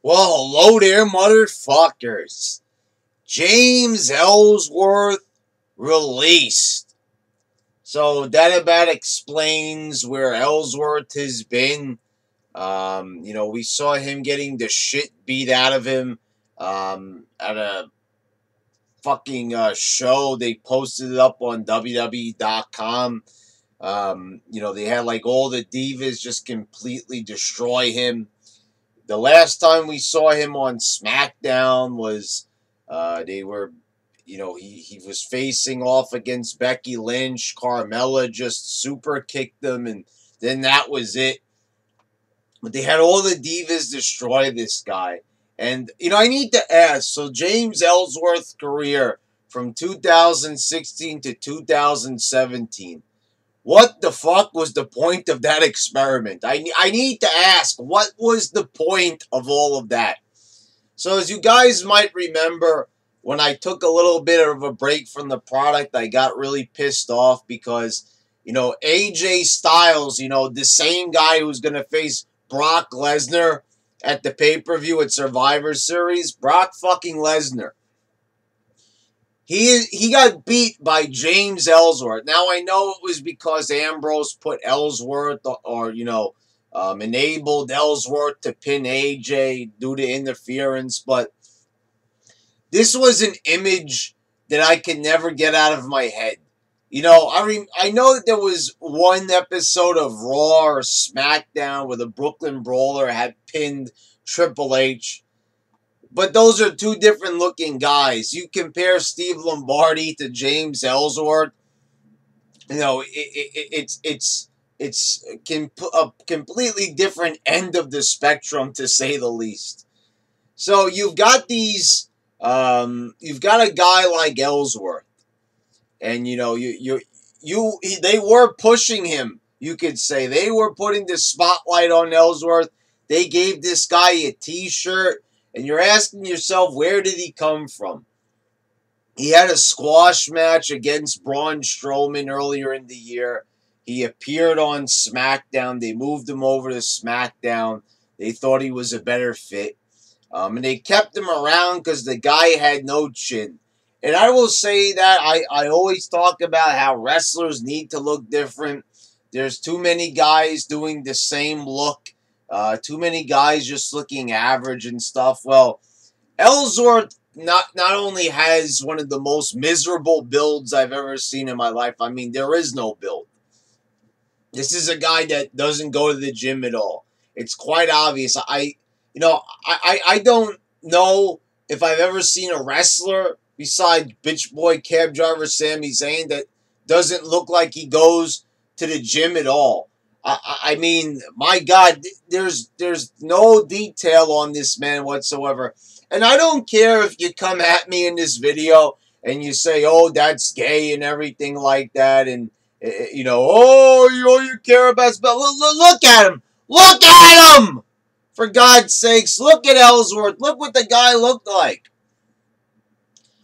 Well, hello there, motherfuckers. James Ellsworth released. So that about explains where Ellsworth has been. We saw him getting the shit beat out of him at a fucking show. They posted it up on WWE.com. They had like all the divas just completely destroy him. The last time we saw him on SmackDown was he was facing off against Becky Lynch. Carmella just super kicked them, and then that was it. But they had all the divas destroy this guy. And, I need to ask, so James Ellsworth's career from 2016 to 2017, what the fuck was the point of that experiment? I need to ask, what was the point of all of that? So as you guys might remember, when I took a little bit of a break from the product, I got really pissed off because, AJ Styles, the same guy who's going to face Brock Lesnar at the pay-per-view at Survivor Series, Brock fucking Lesnar. He got beat by James Ellsworth. Now, I know it was because Ambrose put Ellsworth or enabled Ellsworth to pin AJ due to interference, but this was an image that I could never get out of my head. I know that there was one episode of Raw or SmackDown where the Brooklyn Brawler had pinned Triple H. But those are two different looking guys. You compare Steve Lombardi to James Ellsworth, it's a completely different end of the spectrum, to say the least. So you've got you've got a guy like Ellsworth, and they were pushing him. You could say they were putting the spotlight on Ellsworth. They gave this guy a T-shirt. And you're asking yourself, where did he come from? He had a squash match against Braun Strowman earlier in the year. He appeared on SmackDown. They moved him over to SmackDown. They thought he was a better fit. And they kept him around because the guy had no chin. And I will say that I always talk about how wrestlers need to look different. There's too many guys doing the same look. Too many guys just looking average and stuff. Well, Ellsworth not only has one of the most miserable builds I've ever seen in my life. I mean, there is no build. This is a guy that doesn't go to the gym at all. It's quite obvious. I don't know if I've ever seen a wrestler besides bitch boy cab driver Sami Zayn that doesn't look like he goes to the gym at all. I mean, my God, there's no detail on this man whatsoever. And I don't care if you come at me in this video and you say, oh, that's gay and everything like that. And, you care about... But look at him. Look at him! For God's sakes, look at Ellsworth. Look what the guy looked like.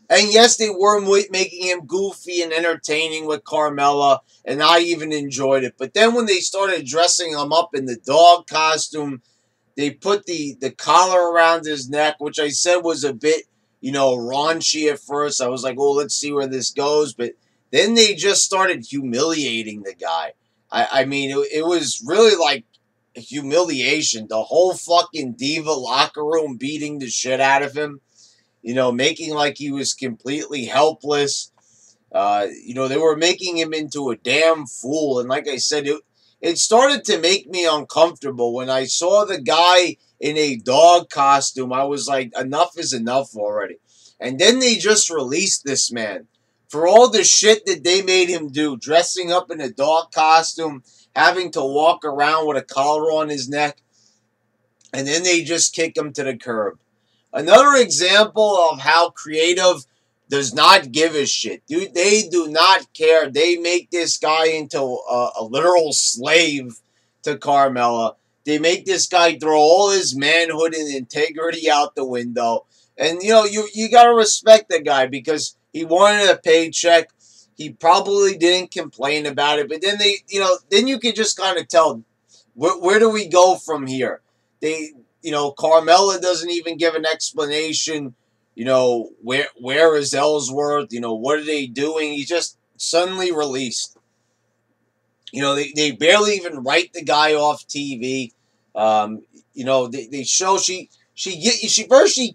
And yes, they were making him goofy and entertaining with Carmella, and I even enjoyed it. But then when they started dressing him up in the dog costume, they put the collar around his neck, which I said was a bit, raunchy at first. I was like, oh, let's see where this goes. But then they just started humiliating the guy. I mean, it was really like humiliation. The whole fucking Diva locker room beating the shit out of him. Making like he was completely helpless. They were making him into a damn fool. And like I said, it started to make me uncomfortable. When I saw the guy in a dog costume, I was like, enough is enough already. And then they just released this man. For all the shit that they made him do, dressing up in a dog costume, having to walk around with a collar on his neck, and then they just kick him to the curb. Another example of how creative does not give a shit. Dude, they do not care. They make this guy into a literal slave to Carmella. They make this guy throw all his manhood and integrity out the window. And, you got to respect the guy because he wanted a paycheck. He probably didn't complain about it. But then then you can just kind of tell, where do we go from here? Carmella doesn't even give an explanation. Where is Ellsworth? What are they doing? He's just suddenly released. They barely even write the guy off TV. They show she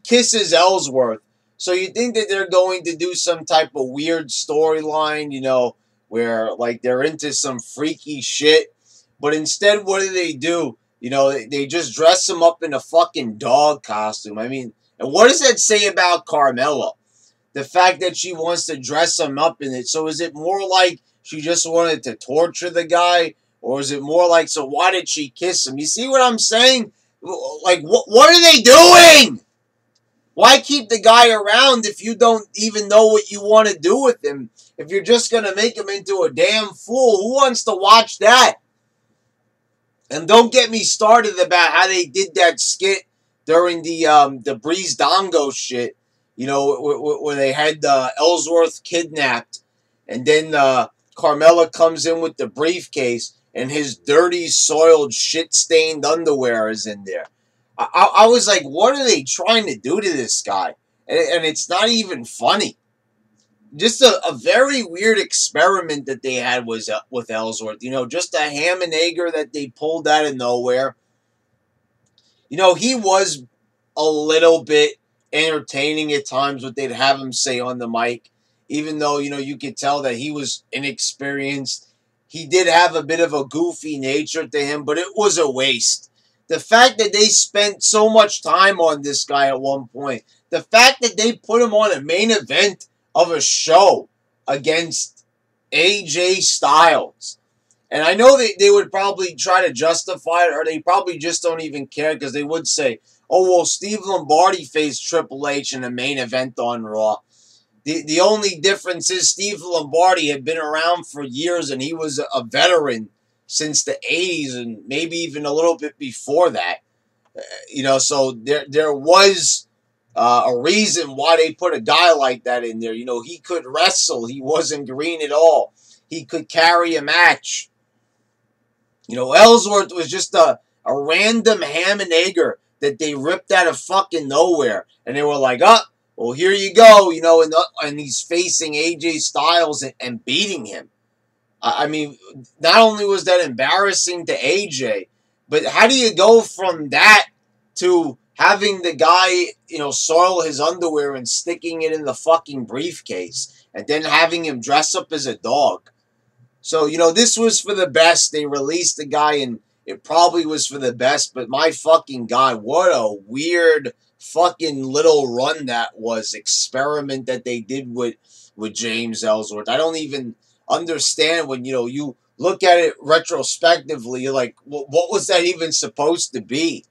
kisses Ellsworth. So you think that they're going to do some type of weird storyline, where like they're into some freaky shit. But instead, what do? They just dress him up in a fucking dog costume. I mean, and what does that say about Carmella? The fact that she wants to dress him up in it. So is it more like she just wanted to torture the guy? Or is it more like, so why did she kiss him? You see what I'm saying? Like, what are they doing? Why keep the guy around if you don't even know what you want to do with him? If you're just going to make him into a damn fool, who wants to watch that? And don't get me started about how they did that skit during the Breeze Dongo shit, where they had Ellsworth kidnapped, and then Carmella comes in with the briefcase, and his dirty, soiled, shit-stained underwear is in there. I was like, what are they trying to do to this guy? And it's not even funny. Just a very weird experiment that they had was with Ellsworth. Just a ham and egger that they pulled out of nowhere. He was a little bit entertaining at times what they'd have him say on the mic. Even though, you could tell that he was inexperienced. He did have a bit of a goofy nature to him, but it was a waste. The fact that they spent so much time on this guy at one point. The fact that they put him on a main event of a show against AJ Styles. And I know they would probably try to justify it, or they probably just don't even care, because they would say, oh, well, Steve Lombardi faced Triple H in a main event on Raw. The only difference is Steve Lombardi had been around for years, and he was a veteran since the 80s and maybe even a little bit before that. So there was a reason why they put a guy like that in there. He could wrestle. He wasn't green at all. He could carry a match. Ellsworth was just a random ham and egger that they ripped out of fucking nowhere. And they were like, well, here you go, and he's facing AJ Styles and beating him. I mean, not only was that embarrassing to AJ, but how do you go from that to having the guy, soil his underwear and sticking it in the fucking briefcase, and then having him dress up as a dog? So, this was for the best. They released the guy, and it probably was for the best, but my fucking God, what a weird fucking little run that was, experiment that they did with James Ellsworth. I don't even understand when, you look at it retrospectively, you're like, what was that even supposed to be?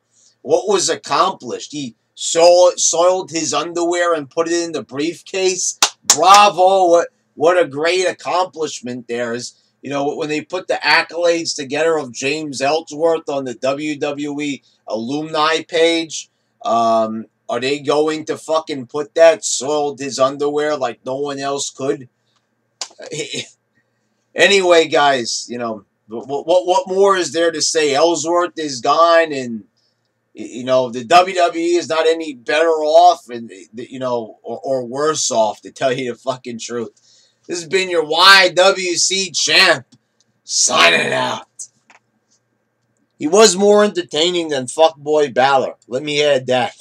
What was accomplished? He soiled his underwear and put it in the briefcase. Bravo. What a great accomplishment there is. When they put the accolades together of James Ellsworth on the WWE alumni page, are they going to fucking put that soiled his underwear like no one else could? Anyway, guys, what more is there to say? Ellsworth is gone, and the WWE is not any better off, and or worse off, to tell you the fucking truth. This has been your YWC champ, signing out. He was more entertaining than fuckboy Balor. Let me add that.